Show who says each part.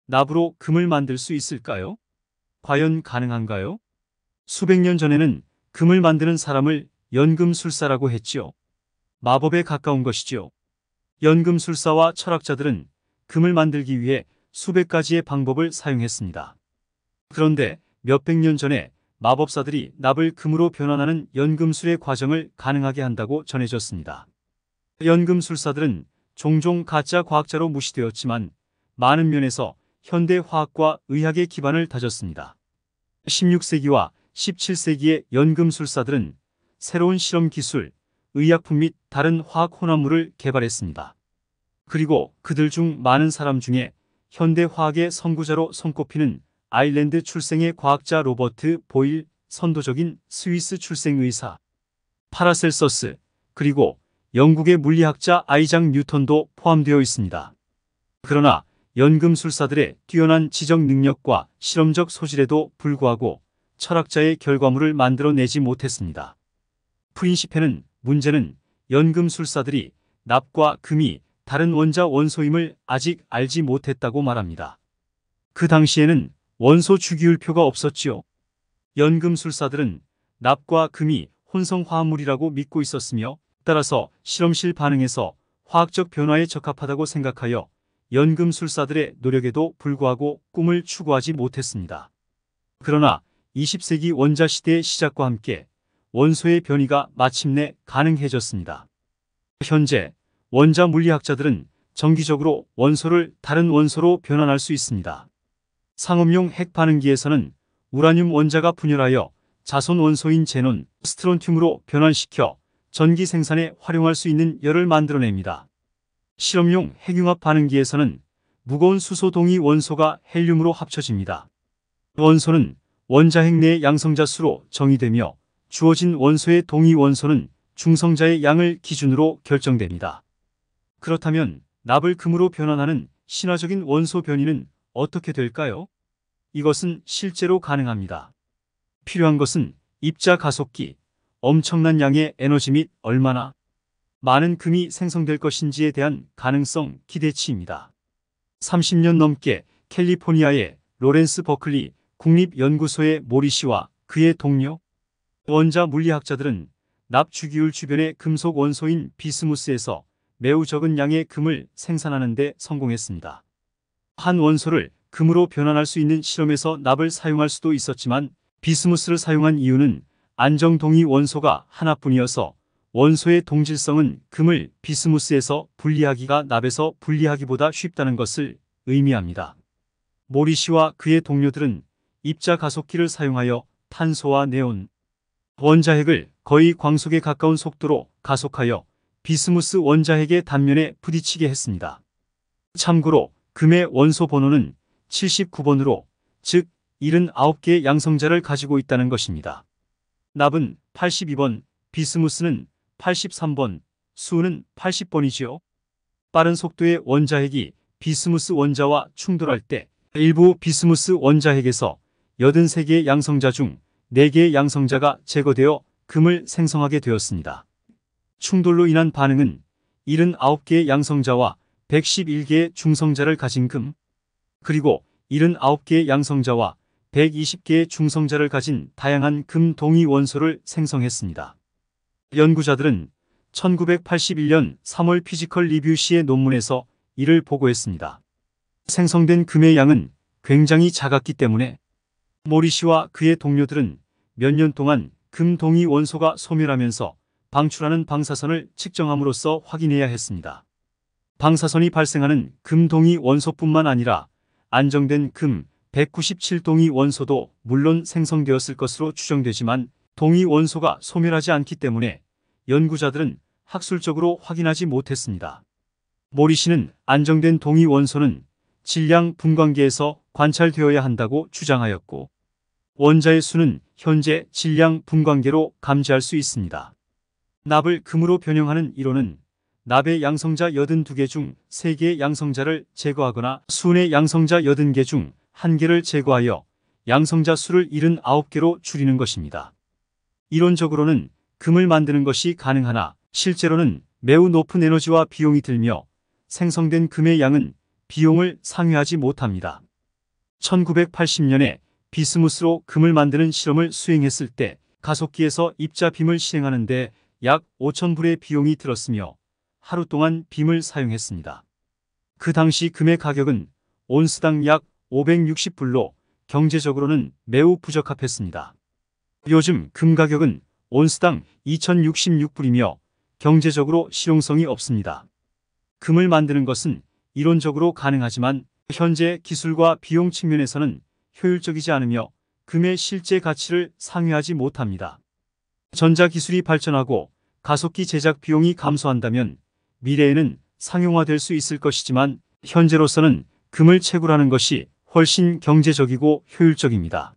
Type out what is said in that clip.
Speaker 1: 납으로 금을 만들 수 있을까요? 과연 가능한가요? 수백 년 전에는 금을 만드는 사람을 연금술사라고 했지요. 마법에 가까운 것이지요. 연금술사와 철학자들은 금을 만들기 위해 수백 가지의 방법을 사용했습니다. 그런데 몇백 년 전에 마법사들이 납을 금으로 변환하는 연금술의 과정을 가능하게 한다고 전해졌습니다. 연금술사들은 종종 가짜 과학자로 무시되었지만 많은 면에서 현대 화학과 의학의 기반을 다졌습니다. 16세기와 17세기의 연금술사들은 새로운 실험 기술, 의약품 및 다른 화학 혼합물을 개발했습니다. 그리고 그들 중 많은 사람 중에 현대 화학의 선구자로 손꼽히는 아일랜드 출생의 과학자 로버트 보일, 선도적인 스위스 출생 의사 파라셀서스, 그리고 영국의 물리학자 아이작 뉴턴도 포함되어 있습니다. 그러나 연금술사들의 뛰어난 지적 능력과 실험적 소질에도 불구하고 철학자의 결과물을 만들어내지 못했습니다. 프린시페는 문제는 연금술사들이 납과 금이 다른 원자 원소임을 아직 알지 못했다고 말합니다. 그 당시에는 원소 주기율표가 없었지요. 연금술사들은 납과 금이 혼성 화합물이라고 믿고 있었으며 따라서 실험실 반응에서 화학적 변화에 적합하다고 생각하여 연금술사들의 노력에도 불구하고 꿈을 추구하지 못했습니다. 그러나 20세기 원자 시대의 시작과 함께 원소의 변이가 마침내 가능해졌습니다. 현재 원자 물리학자들은 정기적으로 원소를 다른 원소로 변환할 수 있습니다. 상업용 핵 반응기에서는 우라늄 원자가 분열하여 자손 원소인 제논, 스트론튬으로 변환시켜 전기 생산에 활용할 수 있는 열을 만들어냅니다. 실험용 핵융합 반응기에서는 무거운 수소 동위 원소가 헬륨으로 합쳐집니다. 원소는 원자핵 내의 양성자 수로 정의되며 주어진 원소의 동위 원소는 중성자의 양을 기준으로 결정됩니다. 그렇다면 납을 금으로 변환하는 신화적인 원소 변이는 어떻게 될까요? 이것은 실제로 가능합니다. 필요한 것은 입자 가속기, 엄청난 양의 에너지 및 얼마나 많은 금이 생성될 것인지에 대한 가능성 기대치입니다. 30년 넘게 캘리포니아의 로렌스 버클리 국립연구소의 모리 씨와 그의 동료 원자 물리학자들은 납 주기율 주변의 금속 원소인 비스무스에서 매우 적은 양의 금을 생산하는 데 성공했습니다. 한 원소를 금으로 변환할 수 있는 실험에서 납을 사용할 수도 있었지만 비스무스를 사용한 이유는 안정동위 원소가 하나뿐이어서 원소의 동질성은 금을 비스무스에서 분리하기가 납에서 분리하기보다 쉽다는 것을 의미합니다. 모리 씨와 그의 동료들은 입자 가속기를 사용하여 탄소와 네온 원자핵을 거의 광속에 가까운 속도로 가속하여 비스무스 원자핵의 단면에 부딪히게 했습니다. 참고로 금의 원소 번호는 79번으로 즉 79개의 양성자를 가지고 있다는 것입니다. 납은 82번, 비스무스는 83번, 수은 80번이지요. 빠른 속도의 원자핵이 비스무스 원자와 충돌할 때 일부 비스무스 원자핵에서 83개의 양성자 중 4개의 양성자가 제거되어 금을 생성하게 되었습니다. 충돌로 인한 반응은 79개의 양성자와 111개의 중성자를 가진 금, 그리고 79개의 양성자와 120개의 중성자를 가진 다양한 금 동위 원소를 생성했습니다. 연구자들은 1981년 3월 피지컬 리뷰시의 논문에서 이를 보고했습니다. 생성된 금의 양은 굉장히 작았기 때문에 모리 씨와 그의 동료들은 몇 년 동안 금 동위 원소가 소멸하면서 방출하는 방사선을 측정함으로써 확인해야 했습니다. 방사선이 발생하는 금 동위 원소뿐만 아니라 안정된 금 197동위 원소도 물론 생성되었을 것으로 추정되지만 동위 원소가 소멸하지 않기 때문에 연구자들은 학술적으로 확인하지 못했습니다. 모리 씨는 안정된 동위 원소는 질량 분광계에서 관찰되어야 한다고 주장하였고 원자의 수는 현재 질량 분광계로 감지할 수 있습니다. 납을 금으로 변형하는 이론은 납의 양성자 82개 중 3개의 양성자를 제거하거나 수은의 양성자 80개 중 1개를 제거하여 양성자 수를 79개로 줄이는 것입니다. 이론적으로는 금을 만드는 것이 가능하나 실제로는 매우 높은 에너지와 비용이 들며 생성된 금의 양은 비용을 상회하지 못합니다. 1980년에 비스무스로 금을 만드는 실험을 수행했을 때 가속기에서 입자빔을 실행하는데 약 5,000불의 비용이 들었으며 하루 동안 빔을 사용했습니다. 그 당시 금의 가격은 온스당 약 560불로 경제적으로는 매우 부적합했습니다. 요즘 금 가격은 온스당 2,066불이며 경제적으로 실용성이 없습니다. 금을 만드는 것은 이론적으로 가능하지만 현재 기술과 비용 측면에서는 효율적이지 않으며 금의 실제 가치를 상회하지 못합니다. 전자기술이 발전하고 가속기 제작 비용이 감소한다면 미래에는 상용화될 수 있을 것이지만 현재로서는 금을 채굴하는 것이 훨씬 경제적이고 효율적입니다.